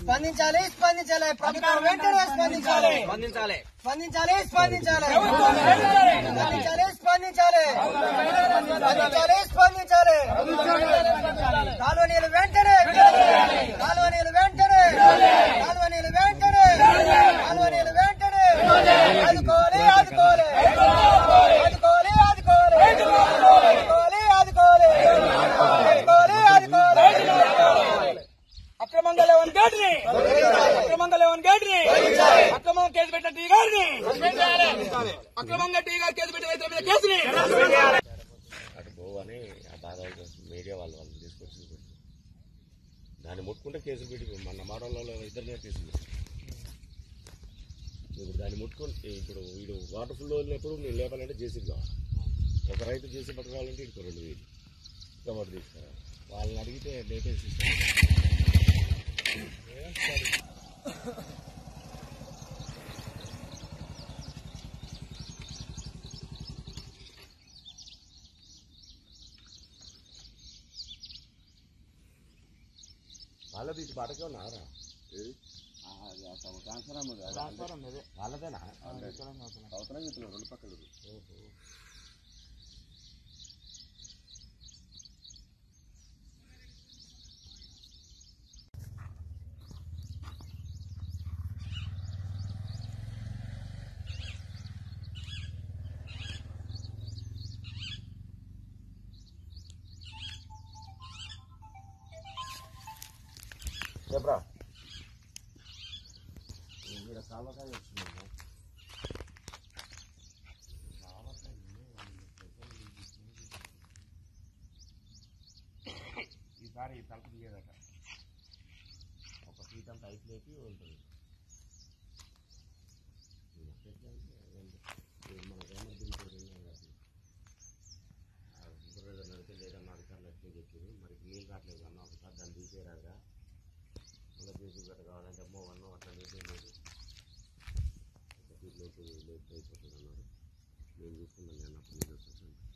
స్పందించాలి స్పందించాలి ప్రభుత్వం వెంటనే స్పందించాలి స్పందించాలి స్పందించాలి స్పందించాలి స్పందించాలి స్పందించాలి స్పందించాలి స్పందించాలి కాలువనీలు వెంటనే కాలువనీలు వెంటనే కాలువనీలు వెంటనే కాలువనీలు వెంటనే ఆదుకోవాలి ఆదుకోవాలి ఆదుకోవాలి ఆదుకోవాలి ఆదుకోవాలి ఆదుకోవాలి ఆదుకోవాలి ఆదుకోవాలి అక్రమంగా లేవని గేట్ని అక్రమంగా లేవని గేట్ని అక్రమంగా కేసు పెట్టిన టీ గారిని అక్రమంగా టీ గారు కేసు పెట్టిన రైతుల మీద కేసుని అటు పోవని ఆ దాదాపు మీడియా వాళ్ళు తీసుకొచ్చి దాన్ని ముట్టుకుంటే కేసులు పెట్టి మన మాడల్లో ఇద్దరి మీద కేసులు ఇప్పుడు దాన్ని ముట్టుకుంటే ఇప్పుడు వీడు వాటర్ ఫుల్ వదిలినప్పుడు నేను లేపాలంటే జేసీబీ కావాలి ఒక రైతు జేసీ పట్టుకోవాలంటే ఇటుకు 2000 కబర్ తీసుకురా వాళ్ళని అడిగితే డేటా సిస్టమ్ వాళ్ళది ఇటు బాటకే ఉన్నారా వాళ్ళదేనా అవసరం చెప్తున్నారు 2 పక్కలు చెప్పరా ఇక్కడ సావకాయ వస్తున్నాము ఈసారి తలుపు తీయదట ఒక సీట్ అంతా అయిపోయి ఉంటుంది మనకు ఎమర్జెన్సీ నడితే లేదన్న అధికారులు ఎట్లే చెప్పారు మరి నీళ్ళు రావట్లేదు అన్న ఒకసారి దాన్ని తీసేరాగా మళ్ళీ చేసి గట్ట కావాలంటే అమ్మో అన్నం అట్లా నీళ్ళు లేదు లేట్ అయిపోతుంది అన్నారు నేను చూసుకున్నాను నేను అప్పుడు